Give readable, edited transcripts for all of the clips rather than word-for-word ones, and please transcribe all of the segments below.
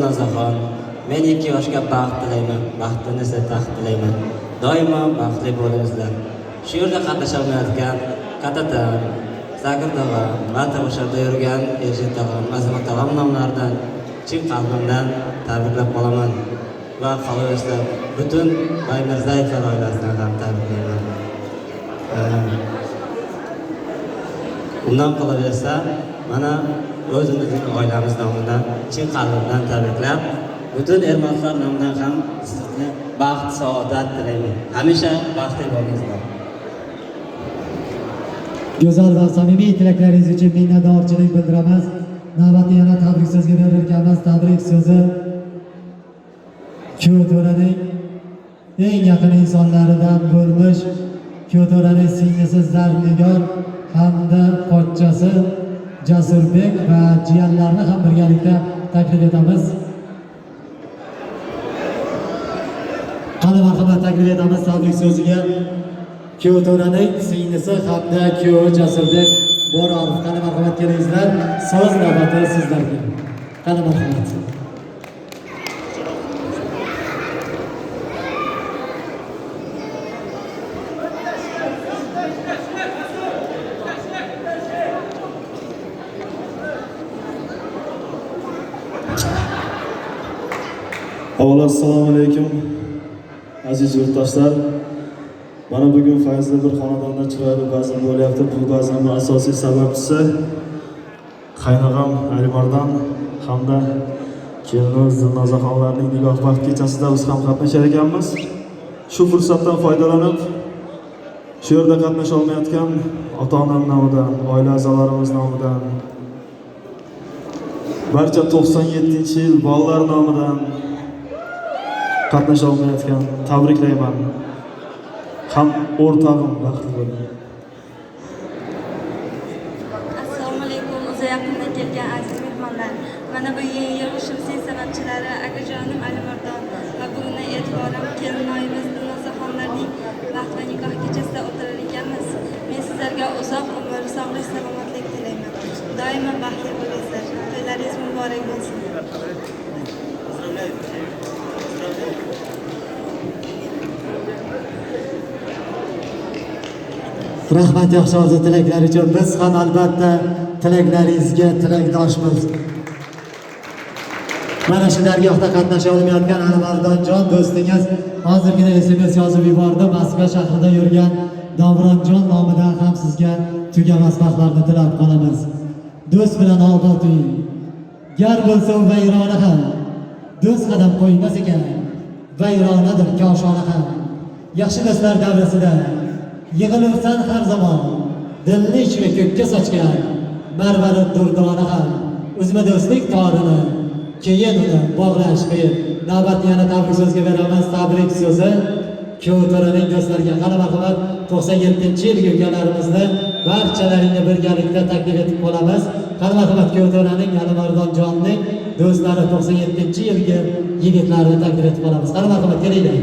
Nazaxon, men 2 yoshga baxt tilayman, baxtini sizga taxt tilayman. Doimo baxtli bo'lingizlar. Shu yerda qatnasha olmayotgan Katatam, Zakir tog'am va tomoshabda yurgan Eshit tog'am, Azimat tog'am nomlaridan chin qalbimdan tabriklab qolaman. Va qolaversa butun Baymirzayevlar oilasidan ham tabriklayman. Undan qolaversa, mana o'zimizning oilamiz nomidan chin qalbimdan tabriklab, butun ermatlar nomidan ham sizga baxt, saodat tilayman. Hamisha baxtli bo'lingizlar. Go'zal va samimiy tilaklaringiz uchun minnatdorchilik bildiramiz. Navbatda yana tabrik so'zga berilganmiz. Tabrik so'zi Kyoto'raning eng yaqin insonlaridan bo'lmish Kyoto'raning singlisi Zarnigor hamda pochchasi Jasurbek va jiyanlarini ham birgalikda taklif etamiz. Qani marhamat taklif etamiz tabrik so'ziga Kyoto'raning singlisi hamda kuyovi Jasurbek Borarov. Qani marhamat kelingizlar. So'z navbati sizlarga. Qani marhamat. Avvalo assalomu alaykum aziz yurtdoshlar. Mana bugun fayzli bir xonadonda chiroyli bazm bo'lyapti. Bu bazmning asosiy sababchisi qaynog'am Alimardon hamda kelinimiz Dilnozaxonlarning nikoh baxt kechasida biz ham qatnashar ekanmiz. Shu fursatdan foydalanib, shu yerda qatnasha olmayotgan ota-onam nomidan, oila a'zolarimiz nomidan, barcha 97-yil bolalar nomidan qatnasha olmayotgan tabriklayman. Ham o'rtog'im baxtli bo'ling. Assalomu alaykum uzoq yaqindan kelgan aziz mehmonlar. Mana bu yig'ilishimizning sababchilari akajonim Alimardon va bugundan e'tiboran kelinoyimiz Dilnozaxonlarning baxt va nikoh kechasida o'tirar ekanmiz. Men sizlarga uzoq umr, sog'lik, salomatlik tilayman. Doimo baxtli bo'linglar. To'ylaringiz muborak bo'lsin. Rahmat yaxshi orzu tilaklar uchun. Biz ham albatta tilaklaringizga tilakdoshmiz. Mana shu dargohda qatnasha olmayotgan Alimardonjon do'stingiz hozirgina SMS yozib yubordi. Moskva shahrida yurgan Davronjon nomidan ham sizga tugamas baxtlarni tilab qolamiz. Do'st bilan obod uy. Gar bo'lsa u vayrona ham. Do'st qadam qo'ymas ekan. Vayronadir koshona ham. Yaxshi do'stlar davrasida yig'ilursan har zamon, dilni ichiga ko'kka sochgan marvarid durdona ham. Uzma do'stlik torini, keyin uni bog'lash qiyin. Navbatni yana tabrik so'zga beramiz. Tabrik so'zi Kyoto'raning do'stlariga. Qani marhamat 97-yilgi ukalarimizni barchalaringni birgalikda taklif etib qolamiz. Qani marhamat Kyoto'raning Alimardonjonning do'stlari 97-yilgi yigitlarini taklif etib qolamiz. Qani marhamat kelinglar.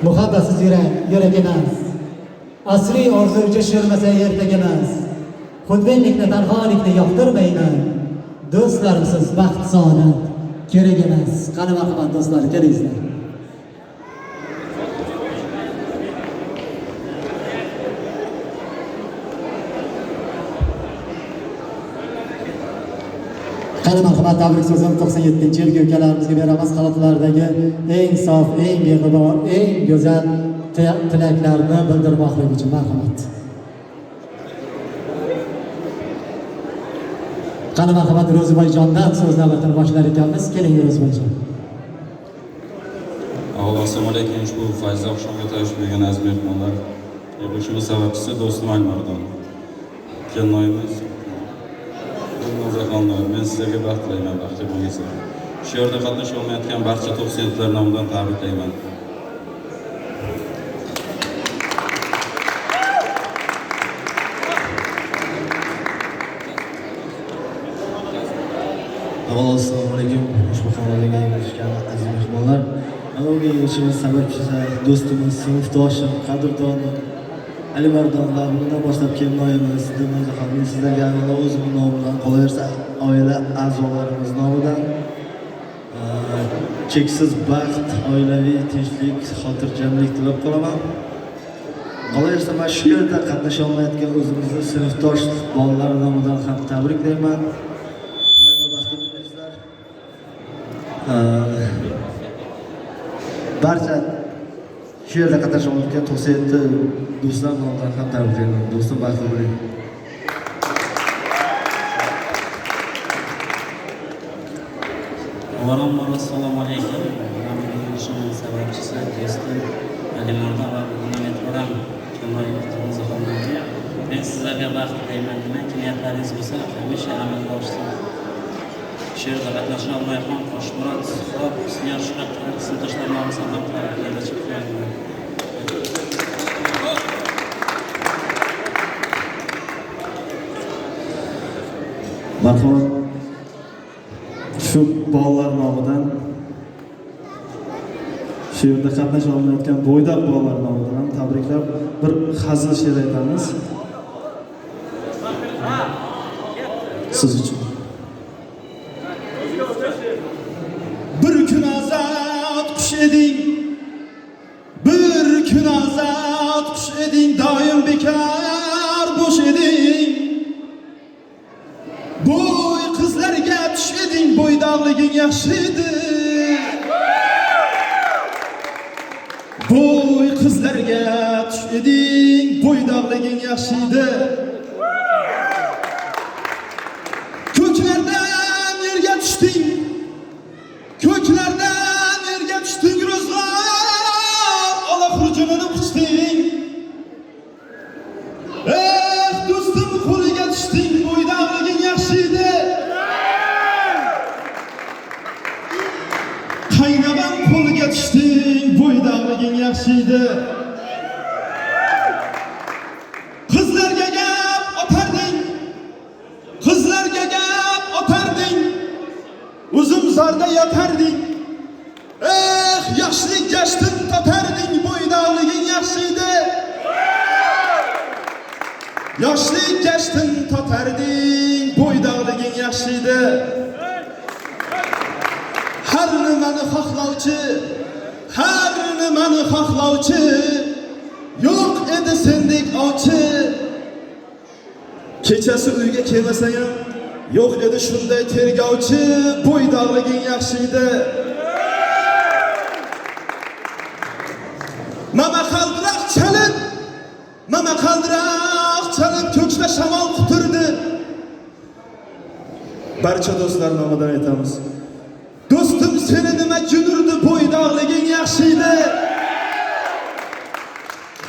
Muhabbatsiz yurak emas. Asriy orzuvchi shirmasa ertak emas. Xudbinlikni, tanholikni yoqtirmayman. Do'stlarimsiz baxt saodat kerak emas. Qani marhamat do'stlar, kelingizlar. Qani marhamat tabrik so'zini 97-yilgi ukalarimizga beramiz. Xalqlardagi eng sof, eng beg'ubor, eng go'zal tilaklarni bildirmoqlik uchun marhamat. Qani marhamat Ro'ziboyjondan so'z navbatini boshlar ekanmiz. Keling Ro'ziboyjon. Assalomu alaykum. Ushbu fayzli oqshomga tayyor bo'lgan aziz mehmonlar. Yig'ilishimiz sababchisi do'stim Alimardon. Kelinoyimiz Dilnozaxonlar, men sizlarga baxt tilayman, baxtli bo'linglar. Shu yerda qatnasha olmayotgan barcha 97lar nomidan tabriklayman. Assalomu alaykum. Ushbu xonadonga yig'ilishgan aziz mehmonlar. Mana bu yig'ilishimiz sababchisi do'stimiz, sinfdoshim, qadrdonim Alimardon davridan boshlab kelmoymiz. Dilnozaxonning sizlarga avvalo o'zimning nomimdan, qolaversa oila a'zolarimiz nomidan cheksiz baxt, oilaviy tinchlik, xotirjamlik tilab qolaman. Qolaversa mana shu yerda qatnasha olmayotgan o'zimizni sinfdosh bolalar nomidan ham tabriklayman. Doimo baxtli bo'linglar. Barcha shu yerda qatnasha olgan 97 do'stlar nomidan ham tabriklayman. Do'stim baxtli bo'ling. Avvalambor assalomu alaykum. Men bugun ishimning sababchisi do'stim Alimardon va bugun e'tiborim Dilnozaxonga. Men sizlarga baxt tilayman. Nimaki niyatlaringiz bo'lsa, hamisha amalga oshsin. Shu yerda qatnasha olmay ham Qo'shmurod, Suhrob, Husniyor shunaqa sinfdoshlar nomidan ham tabriklayman. Marhamat. Shu bolalar nomidan shu yerda qatnasha olmayotgan bo'ydoq bolalar nomidan ham tabriklab bir hazil she'r aytamiz. Siz uchun. Bir kun azad qush eding, bir kun azad qush eding, doim bekar bo'sh eding. Bo'y qizlarga tush eding, bo'ydoqliging yaxshi edi. Bo'y qizlarga tush eding, bo'ydoqliging yaxshi edi. Ko'klardan yerga tushding, ko'klardan yerga tushding, ro'zg'or ola xurjunini qichding. Do'stim qo'liga tushding, bo'ydoqliging yaxshi edi. Qaynabam qo'liga tushding, bo'ydoqliging yaxshi edi. Qizlarga gap otarding, qizlarga gap otarding, uzum zarda yotarding. Yoshlik gashtin totarding, bo'ydoqliging yaxshi edi. Yoshlik gashtin totarding, bo'ydoqliging yaxshi edi. Har nimani xohlovchi, har nimani xohlovchi yo'q edi sendek ovchi. Kechasi uyga kelmasang ham yo'q edi shunday tergovchi. Bo'ydoqliging yaxshi edi. Mama qaldiroq chalib, mama qaldiroq chalib ko'kda shamol quturdi. Barcha do'stlar nomidan aytamiz. Do'stim seni nima junurdi, bo'ydoqliging yaxshi edi.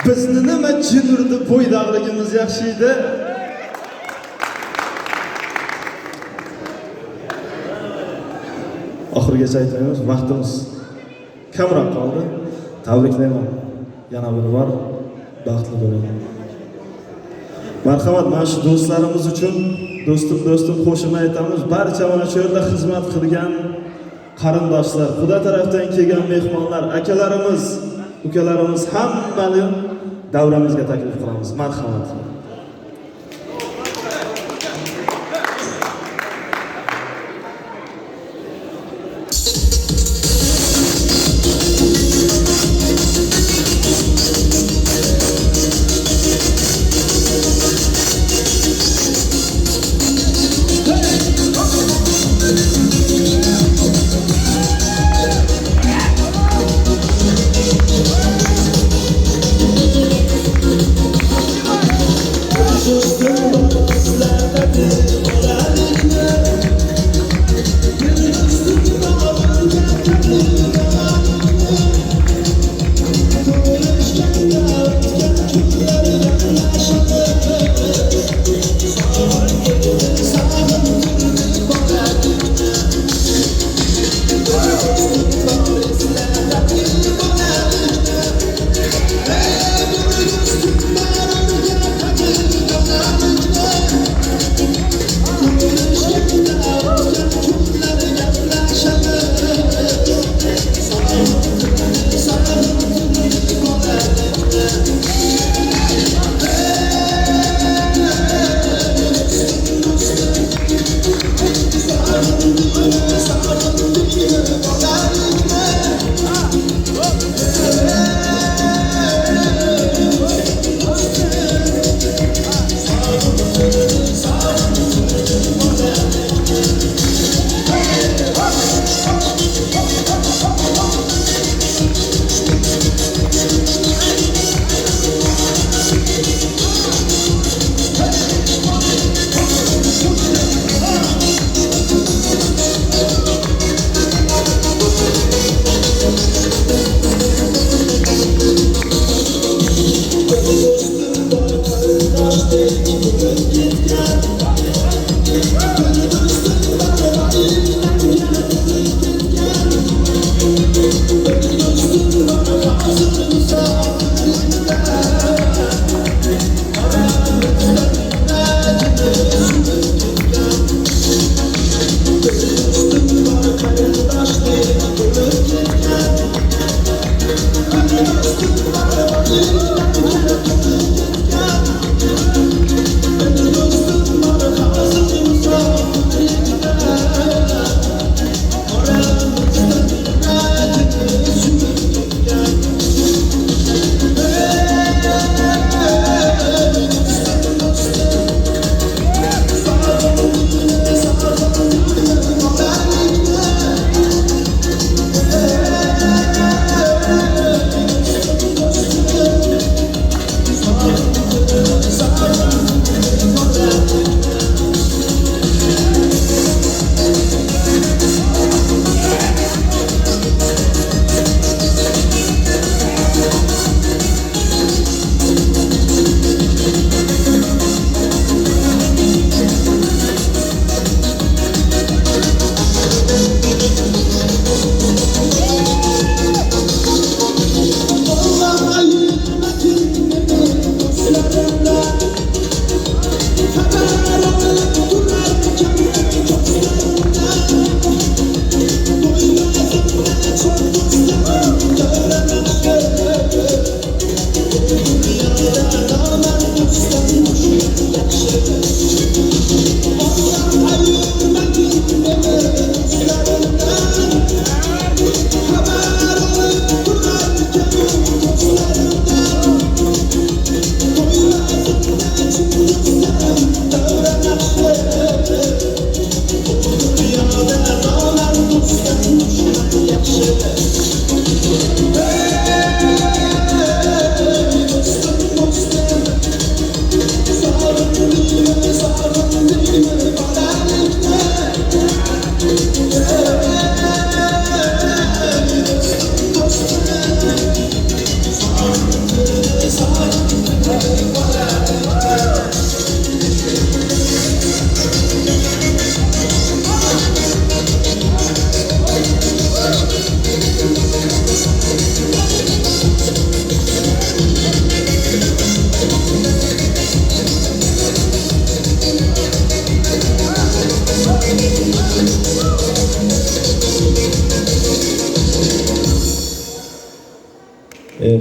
Bizni nima junurdi, bo'ydoqligimiz yaxshi edi. Oxirigacha aytmaymiz, vaqtimiz kamroq qoldi. Tabriklayman. Yana bir bor baxtli bo'ling. Marhamat, mana shu do'stlarimiz uchun do'stim qo'shimni aytamiz. Barcha mana shu yerda xizmat qilgan qarindoshlar, Xudo tarafdan kelgan mehmonlar, akalarimiz, ukalarimiz hammani davramizga taklif qilamiz. Marhamat.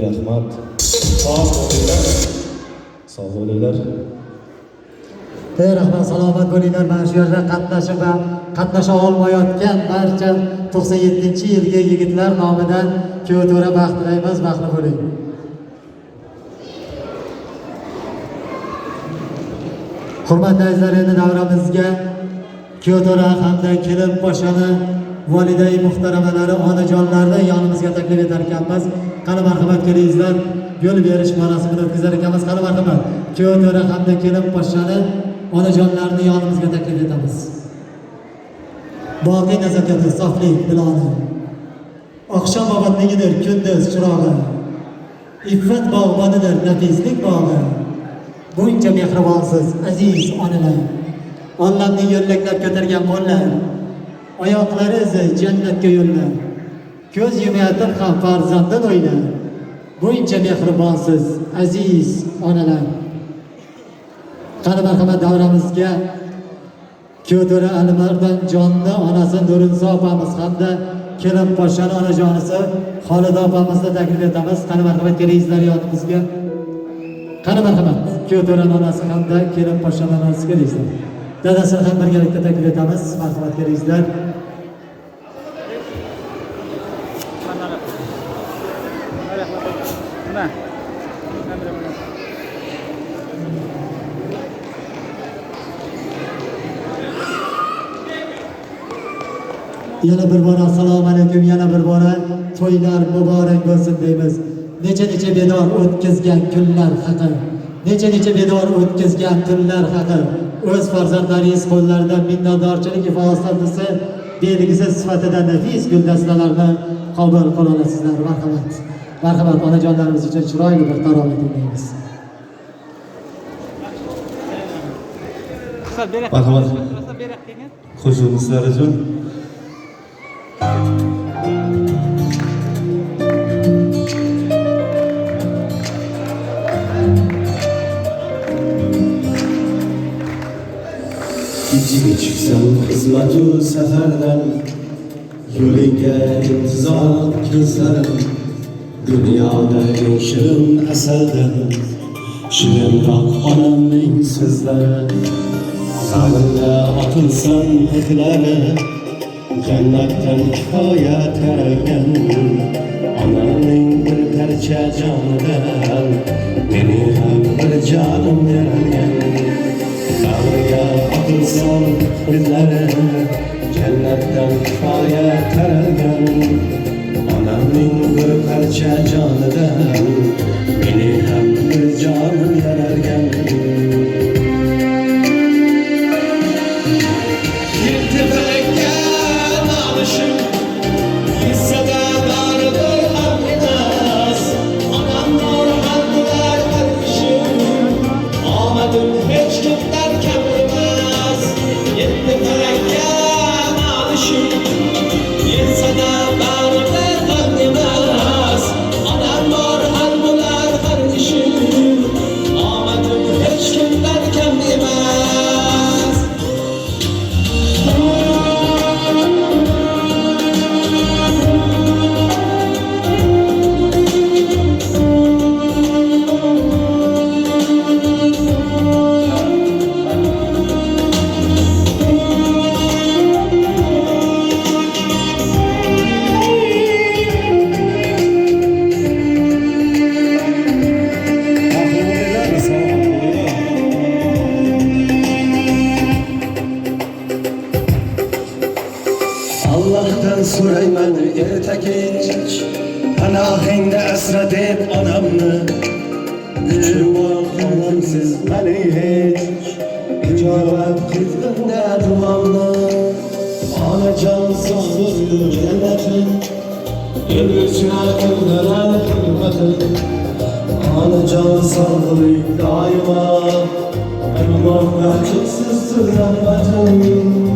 Rahmat. Sog' bo'linglar. Rahmat, salomat bo'linglar. Mana shu yerda qatnashib va qatnasha olmayotgan barcha 97-yilgi yigitlar nomidan kuyovto'ra baxt tilaymiz, baxtli bo'ling. Hurmatli azizlar, endi davramizga kuyovto'ra hamda kelin poshani volidai muhtaramalari, onajonlarni yonimizga taklif etar ekanmiz. Qani marhamat kelingizlar, yo'l berish marosimini o'tkazar ekanmiz. Qani marhamat, kuyovto'ra hamda kelin poshani, onajonlarni yonimizga taklif etamiz. Boqiy nazokati, soflik, biloni. Oqshom obodligidir kunduz chirog'i. Iffat bog'bonidir nafislik bog'i. Buncha mehribonsiz aziz onalar. Allohning yo'llaklab ko'targan qo'llar. Oyoqlari izi jannatga yo'llar. Ko'z yumayotib ham farzanddan o'ylar. Buncha mehribonsiz aziz onalar. Qani marhamat, davramizga kuyovto'ra Alimardon jonni onasi Nurinso opamiz hamda kelin poshani onajonisi Xolida opamizni taklif etamiz. Qani marhamat, kelingizlar yonimizga. Qani marhamat, kuyovto'raning onasi hamda kelin poshani onasi kelingizlar. Dadasini ham birgalikda taklif etamiz. Marhamat, kelingizlar. Yana bir bora assalomu alaykum, yana bir bora to'ylar muborak bo'lsin deymiz. Necha bedor o'tkazgan kunlar haqi, necha bedor o'tkazgan tunlar haqi. O'z farzandlaringiz qo'llaridan minnatdorchilik ifodasi belgisi sifatida nafis guldastalarni qabul qila olasizlar. Marhamat. Marhamat, onajonlarimiz uchun chiroyli bir taromat tinglaymiz. Marhamat. Qo'shilishlar uchun İçime çıksam hizmet-u seferden, yo'liga intizor ko'zlarim, dunyoda eng shirin asaldan, shirinroq onamning so'zlari, g'amimda otilsam hidlari, jannatdan kifoya taralgan, onamning bir parcha jonidan, meni ham bir jonim yaralgan. Bag'riga otilsam hidlari, jannatdan kifoya taralgan, onamning bir parcha jonidan, meni ham bir jonim yaralgan. Yetsa da baribir ham emas, onam bor ham Allah'tan so'rayman erta kech panohingda asra deb onamni Uchirmon qonimsiz mani hech ijobat qilganda duomni Onajon sog'lik jannatin Elbirchina qildirar hurmatin Onajon sog'lik doimo Allohga cheksiz rahmatin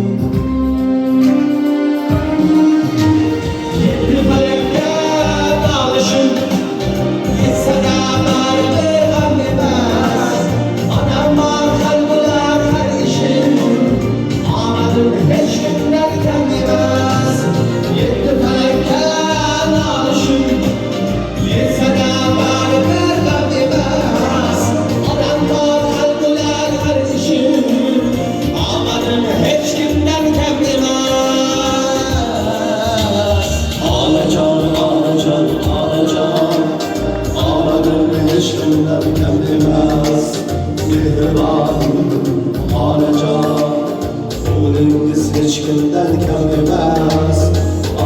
Hech kimdan kam emas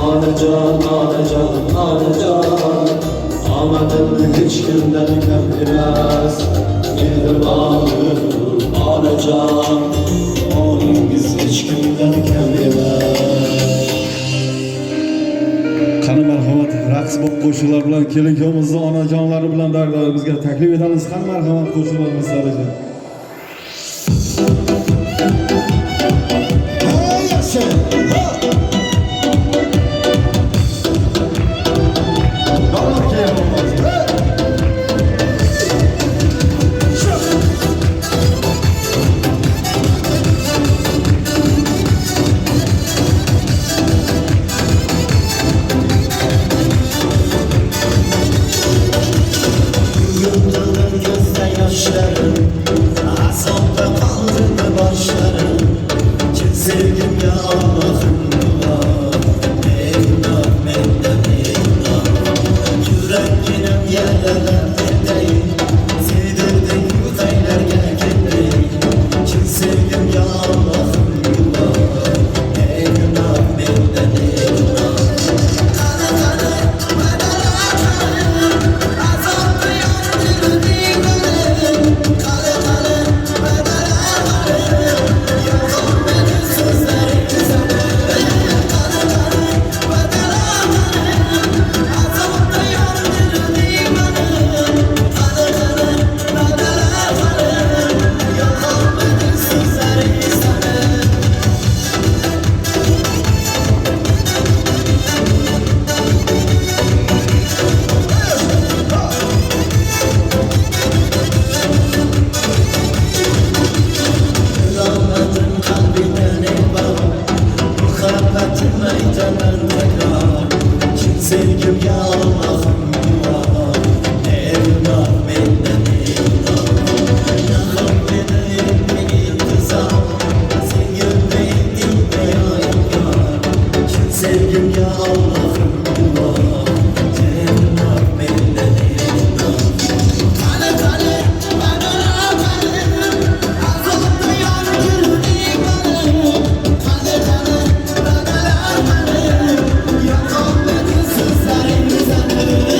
Onajon, onajon, onajon Omadim hech kimdan kam emas Mehribonim onajon Oningiz hech kimdan kam emas Qani marhamat raqs bu qo'shiqlar bilan kelin-kuyovimizni onajonlari bilan darlarimizga taklif etamiz. Qani marhamat qo'shiqlarimiz sarıca. Sevgim ya Allah'ım Yüreğinin yerlerdeyim Sevdirdin yüzeylerge kendin Çin sevgim ya Allah'ım Ey günah benden ey günah Kanı kanı bedela kanı Azaptı yandırdı kanı Kanı kanı bedela kanı Yalan benim sözlerim sana Kanı kanı bedela kanı Azaptı yandırdı kanı Kanı kanı bedela kanı Yalan benim sözlerim sana Rahmetin kalbinden eyvah Muhabbetin meydanın tekrar Çin sevgim ya Allah'ım Evlah benden evlah Yakın beni intizam Sen yüreğin ya Çin sevgim ya Allah'ım Evlah benden evlah Kale kale bedela kale Azaptı yandırdı kanı Kale kale bedela kale Yakan beni sözlerim sana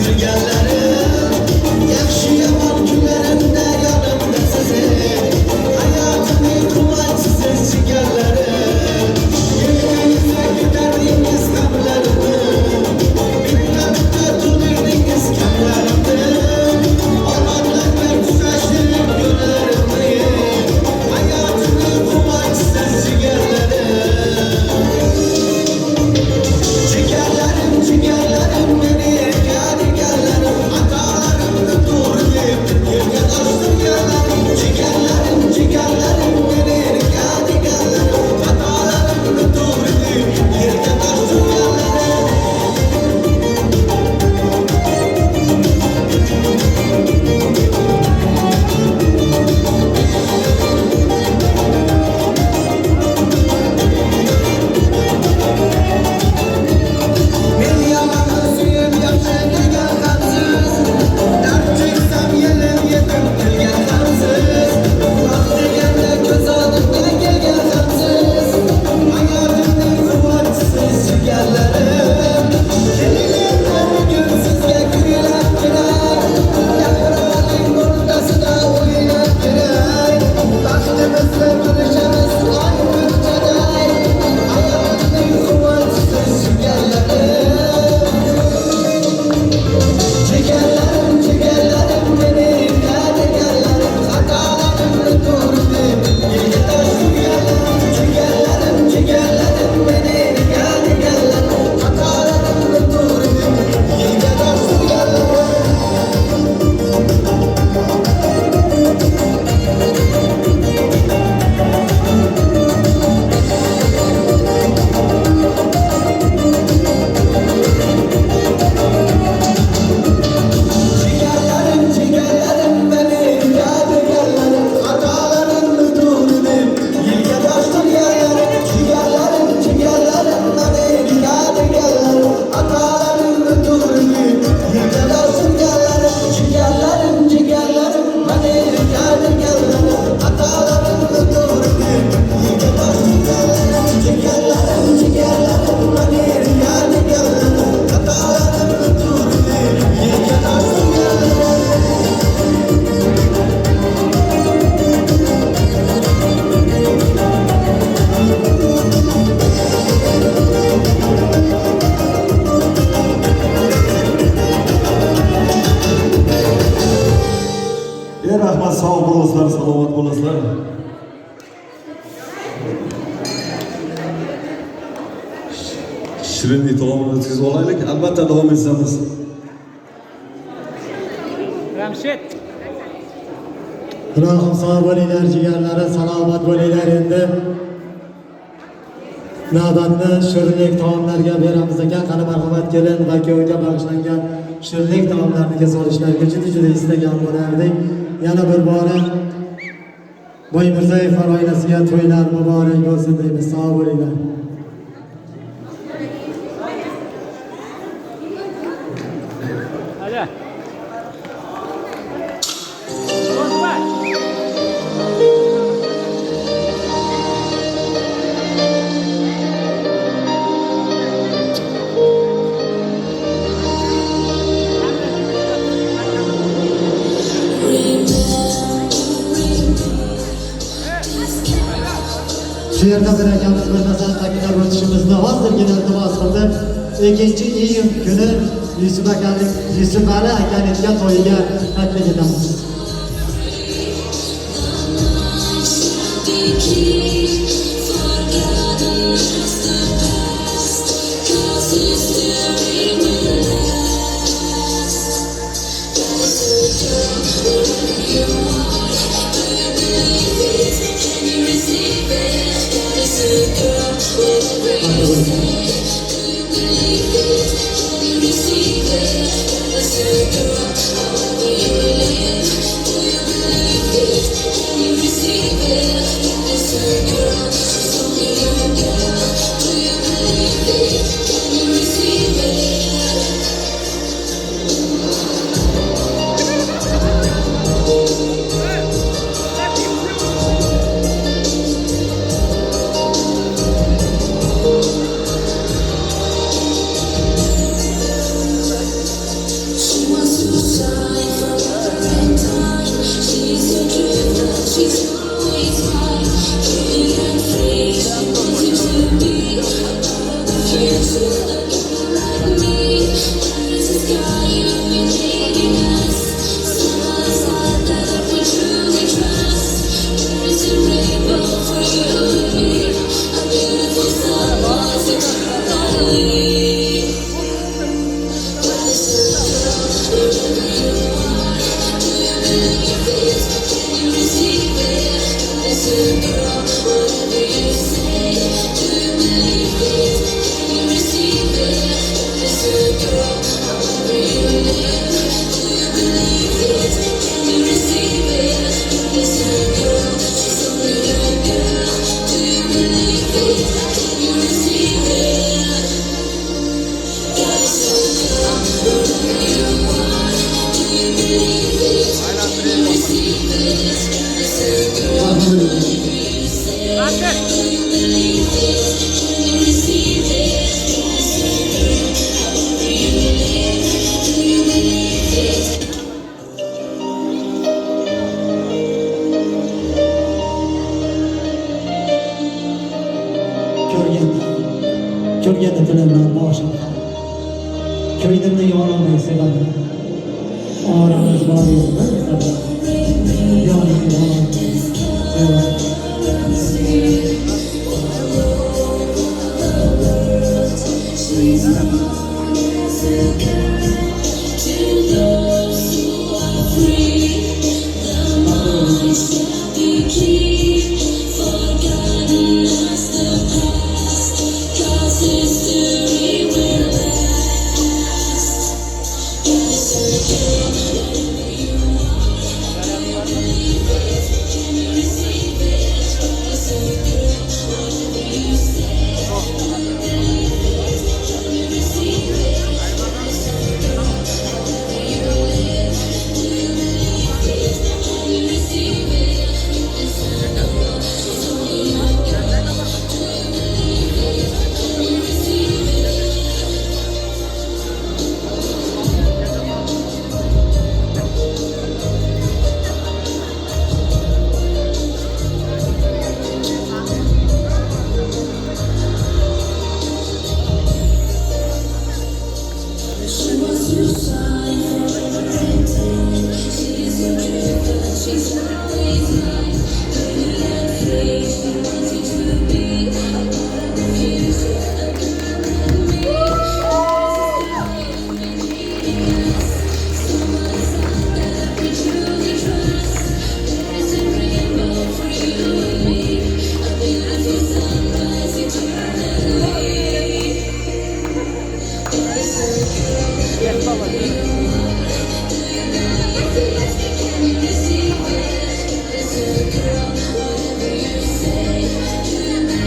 jigarlarim yaxshi yomon kunlarimda yonimda siz hayotimning quvonchisiz jigarlarim yurtingizda ko'tardingiz g'amlarimni bitta bitta to'ldirdingiz kamlarimni omonlarga tuzashtirib yo'llarimni hayotimning quvonchisiz jigarlarim jigarlarim meni yadigarlarim xatolarimni to'g'ri deb yerga toshtirganlarim jigarlarim jigarlarim meni yadigarlarim xatolarimni to'g'ri deb yerga toshtirganlarim men yomonni suyib yaxshi degan hamsiz dard cheksam yelim yetim kelgan hamsiz vaqt deganda ko'z oldimga kelgan hamsiz hayotimning quvonchisiz jigarlarim kelinglar bugun sizga kuylab kerak gapirvoling o'rtasida o'ynab kerak baxtimizni bo'lishamiz oy ko'chaday hayotimning quvonchisiz jigarlarim jigarlarim meni yadigarlarim xatolarimni to'g'ri deb yerga toshtirganlarim jigarlarim jigarlarim meni yadigarlarim xatolarimni to'g'ri deb yerga toshtirganlarim jigarlarim jigarlarim meni yadigarlarim xatolarimni to'g'ri deb yerga toshtirganlarim jigarlarim jigarlarim meni yadigarlarim xatolarimni to'g'ri deb yerga toshtirganlarim jigarlarim jigarlarim meni yadigarlarim xatolarimni to'g'ri deb yerga toshtirganlarim jigarlarim jigarlarim meni yadigarlarim xatolarimni to'g'ri deb yerga toshtirganlarim Rahmat, sog' bo'lasizlar, salomat bo'lasizlar. Shirinlik taomini o'tkazib olaylik. Albatta davom etamiz. Ilohim sog' bo'linglar jigarlari, salomat bo'linglar. Endi navbatni shirinlik taomlarga beramiz ekan. Qani marhamat kelin va kuyovga bag'ishlangan shirinlik taomlarini solishlariga juda istagan bo'lardik. Yana bir bora Boymirzayev oilasiga to'ylar muborak bo'lsin deymiz. Sog' bo'linglar. Shu yerda bir akamiz bir narsani ta'kidlab o'tishimizni hozirgina iltimos qildi. 2-iyun kuni Yusuf Ali akaning to'yiga taklif etamiz. endi tilimdan boshim ko'nglimni yorolmay sevadi. Oramiz bor edi, yonimda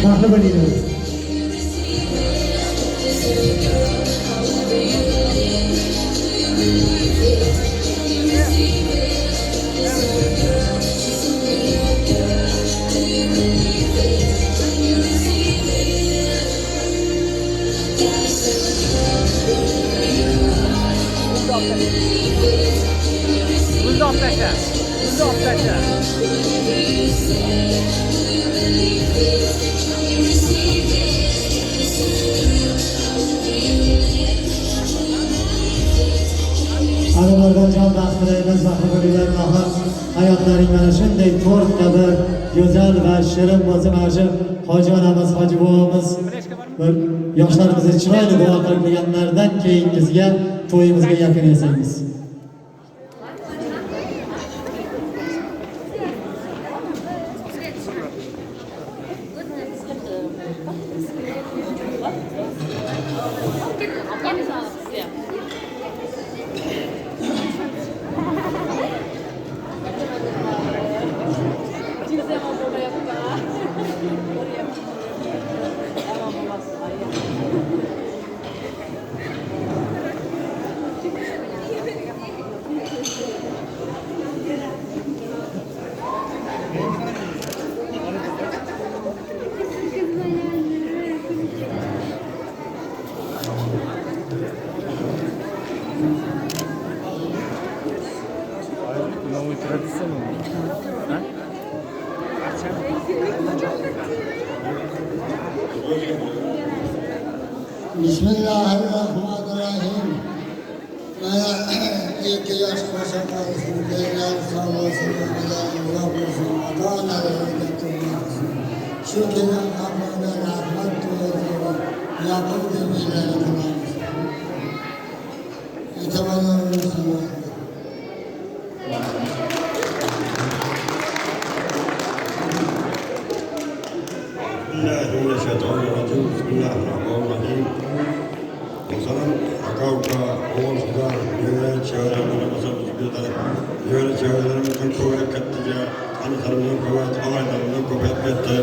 Mahlı bölüyoruz. Alimlardan can baxtilaymiz, baxtli bo'linglar. Hayotlaring mana shunday to'rt qadar go'zal va shirin bo'lsin. Mana shu hoji onamiz, hoji bobomiz bir yoshlarimizni chiroyli duo qilib deganlardan keyingizga to'yimizga yakun yasaymiz. Bismillahirrahmanirrahim. İlk yaş başlamasın, değerler sağ olsun, Allah olsun, ata-analarına götürmesin. Şu gelen Allah'ına rahmet duyuyor, yapıp demirleri kılamasın. İtibarlarımızın Bismillahirrahmanirrahim. Bismillahirrahmanirrahim. Masalan, akavka, oğuzlar, yöre çevrelerine masamız bir yöre çevrelerimizi kuvvet kattıca, tanıtlarımızın kuvvet, alaylarımızın kuvvet etti.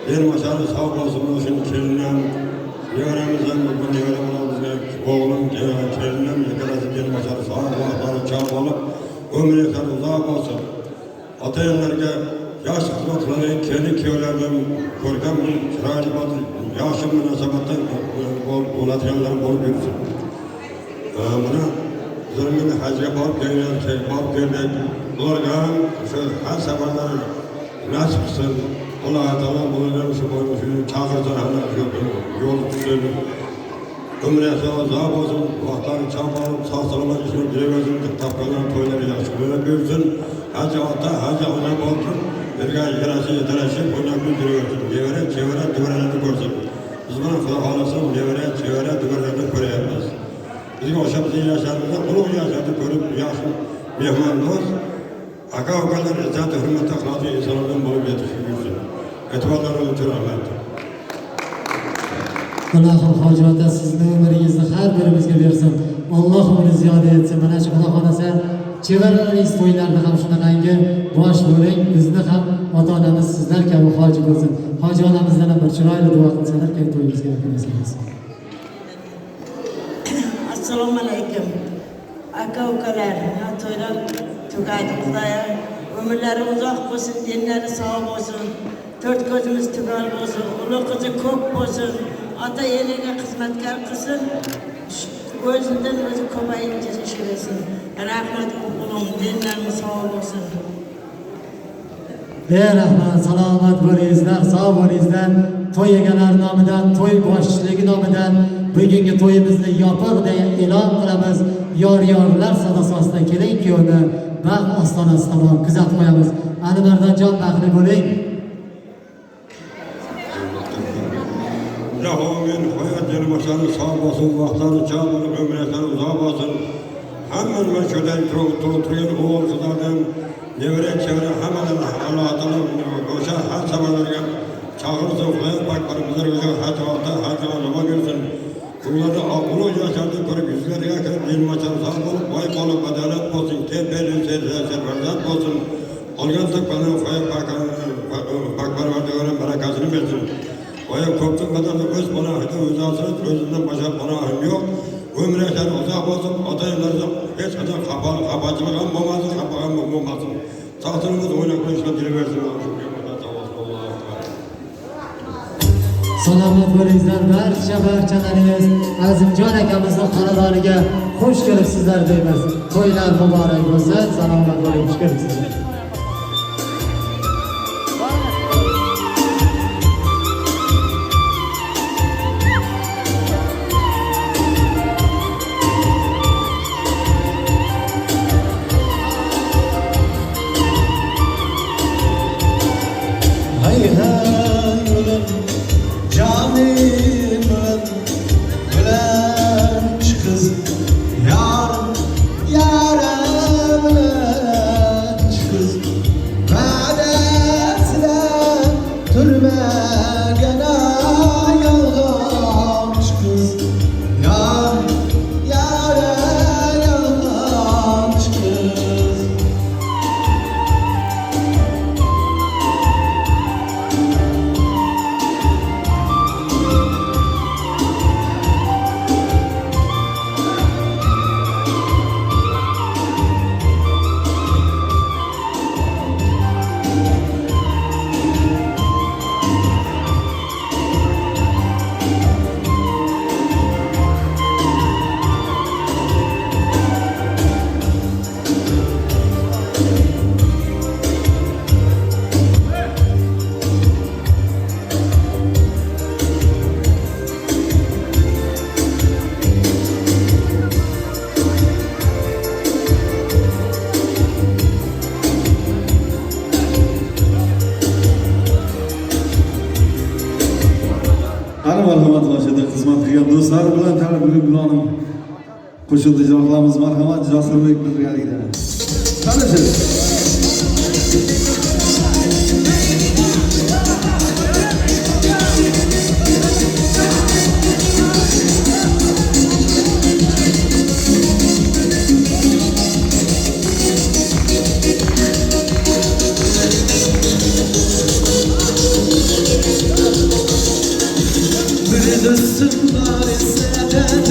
Bir masalı sağ olsun, şimdi kelinem, yöremizden, bugün yöremizden, oğlum, kelinem, yıkılası bir masalı sağ olsun, çağ olup, ömrü sana uzak olsun. Atayanlarga yaş hizmetleri kendi köylerden ko'rgan chiroyli yaxshi munosabatdan bo'ladiganlar bo'lib yursin. Buni bizlarga hajga borib keldik. Ularga ham shu har safarlar nasib qilsin. Allah Teala bunu şu koymuşu çağırsa hemen yol tutuyor. Ömrü sağ olsun, vaxtları çabalım, sağ salamat işini bilemezsin, tapkalan toyları yaşılığına büyürsün. Hacı ata, hacı hocam olsun. Bir gay yarası yeteresi, oynak güldürüyorsun. Yevere, çevere, düverlerini görsün. Biz bana fılah alasın, yevere, çevere, düverlerini göreyemez. Bizim aşağımızın yaşarımızda, ulu yaşardı görüp yaşın mehman dost. Aka o kadar izzat-ı hürmet ahlakı insanlardan bulup yetişiyorsun. Etibarlarını unutur Ahmet. Allohim hojatda sizni umringizni har birimizga bersin. Alloh umrini ziyoda etsin. Mana shu Xudo xolasa chevaralar to'ylarni ham shunaqangi bosh bo'ling. Bizni ham ota-onamiz sizlar kabi hoji bo'lsin. Hoji onamizdan ham bir chiroyli duo qilsalar, keyin to'yimizga yakунasiz. Assalomu alaykum. Aka-ukalar, to'ylar tugaydi Xudoya. Umrlari uzoq bo'lsin, dinlari sog' bo'lsin. To'rt ko'zimiz tugal bo'lsin, ulug' qizi ko'p bo'lsin. Ota eliga xizmatkor qilsin. O'zidan o'zi ko'payib ketishaversin. Rahmat o'g'lim, dinlarimiz sog' bo'lsin. Rahmat, salomat bo'lingizlar, sog' bo'lingizlar. To'y egalari nomidan, to'y boshchiligi nomidan bugungi to'yimizni yopiq deya e'lon qilamiz. Yor-yorlar sadosida keling kuyovni baxt ostonasi tomon kuzatib qo'yamiz. Alimardonjon baxtli bo'ling. Rahomin hayat yanımaşları sağ basın, vaxtları çağ bulup ömretleri uzağa basın. Hemen ben şöyle oturuyor oğul kızlardan, nevre çevre hemen Allah'a Teala koşa her seferlerine çağırsın, hayat baklarımızı güzel hacı alta, hacı alama görsün. Bunları ulu yaşardı görüp yüzlerine kırıp yanımaşları sağ bulup, vay kalıp adalet olsun, tebeli serverzat olsun. Olgansak bana hayat baklar vardı öğren berekasını versin. Oya koptuk kadar da öz panahıydı, öz asırız, özünden başka panahım yok. Ömre sen uzak olsun, adaylarınızın hiç kadar kapacılık olmasın, kapağım olmasın. Tahtınımız oynaklaşına dileversin. Salomat bo'lingizlar, barchalaringiz Azimjon akamizni xonadoniga xush kelibsizlar deymiz. To'ylar muborak bo'lsin, salomat bo'ling, xush kelibsizlar. Marhamat başladı xizmat qilgan do'stlar bilan talab bilan qo'shildi ijro qilamiz. Marhamat, Jasurbek birgalikda. Tanishing. Gülüsün var, gel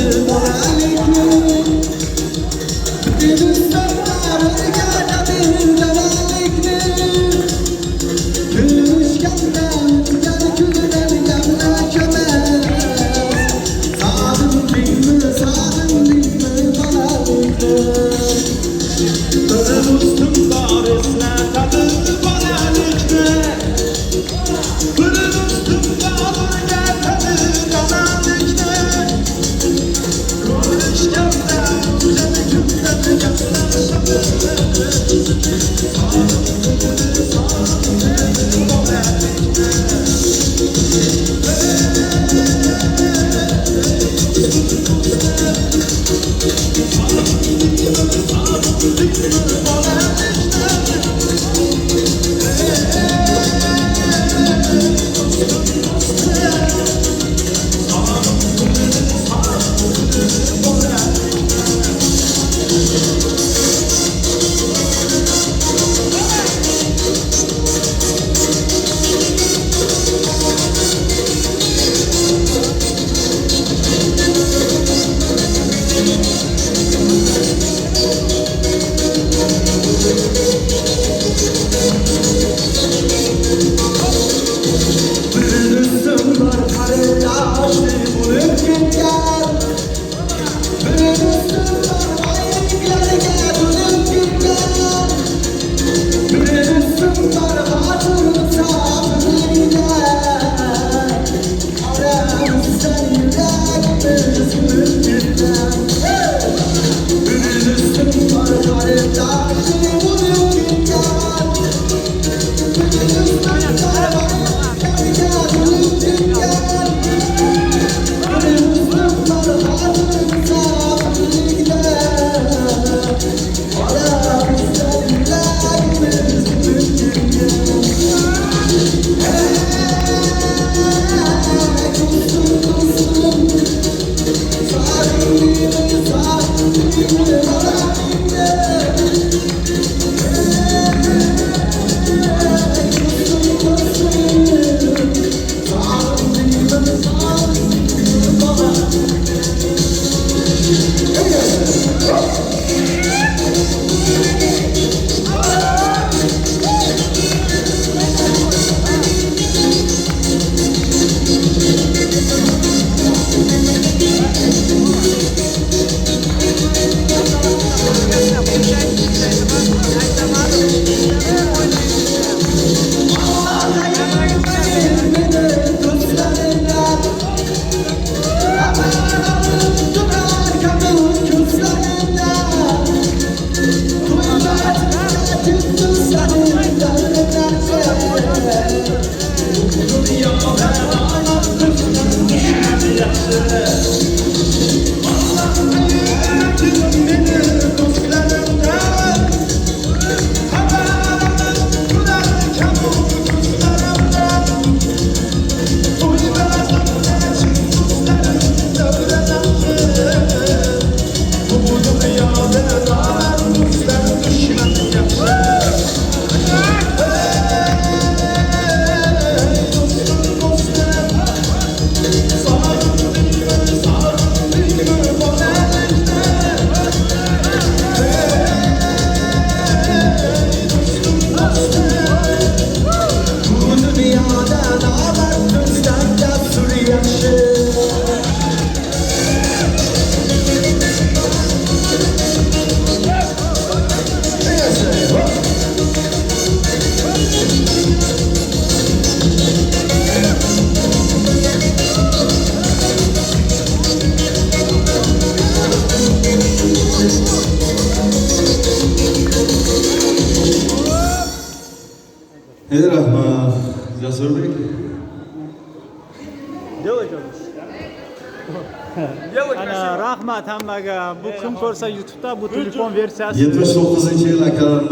Rahmat Jasurbek. Ana rahmat hammaga. Bu kim ko'rsa YouTube'da bu telefon versiyasi 79-yil akalarimiz